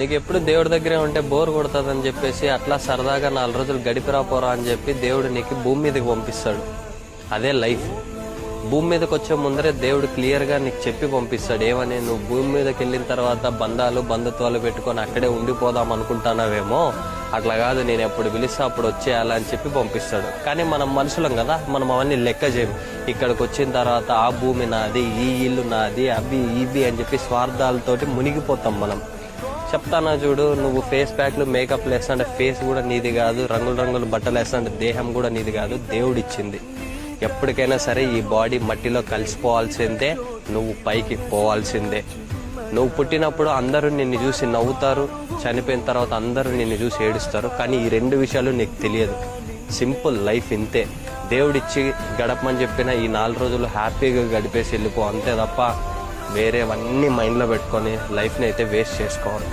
నీకు ఎప్పుడు దేవుడి దగ్గరే ఉంటే బోర్ కొడుతుందని చెప్పేసి అట్లా సరదాగా 4 రోజులు గడిపిరా పోరా అని చెప్పి దేవుడు నీకు భూమి మీదకి పంపిస్తాడు. అదే లైఫ్. భూమి మీదకి వచ్చే ముందరే దేవుడు క్లియర్గా నీకు చెప్పి పంపిస్తాడు. ఏమని, నువ్వు భూమి మీదకి వెళ్ళిన తర్వాత బంధుత్వాలు పెట్టుకొని అక్కడే ఉండిపోదాం అనుకుంటున్నావేమో, అట్లా కాదు, నేను ఎప్పుడు పిలిస్తే అప్పుడు వచ్చేయాలని చెప్పి పంపిస్తాడు. కానీ మనం మనుషులం కదా, మనం అవన్నీ లెక్క చేయం. ఇక్కడికి వచ్చిన తర్వాత ఆ భూమి నాది, ఈ ఇల్లు నాది, అవి ఇవి అని చెప్పి స్వార్థాలతోటి మునిగిపోతాం మనం. చెప్తానా చూడు, నువ్వు ఫేస్ ప్యాక్లు మేకప్లు వేస్తుంటే ఫేస్ కూడా నీది కాదు, రంగుల బట్టలు వేస్తుంటే దేహం కూడా నీది కాదు, దేవుడిచ్చింది. ఎప్పటికైనా సరే ఈ బాడీ మట్టిలో కలిసిపోవాల్సిందే, నువ్వు పైకి పోవాల్సిందే. నువ్వు పుట్టినప్పుడు అందరూ నిన్ను చూసి నవ్వుతారు, చనిపోయిన తర్వాత అందరూ నిన్ను చూసి ఏడుస్తారు. కానీ ఈ 2 విషయాలు నీకు తెలియదు. సింపుల్ లైఫ్ ఇంతే. దేవుడిచ్చి గడపమని చెప్పిన ఈ 4 రోజులు హ్యాపీగా గడిపేసి వెళ్ళిపో, అంతే తప్ప వేరేవన్నీ మైండ్లో పెట్టుకొని లైఫ్ని అయితే వేస్ట్ చేసుకోవాలి.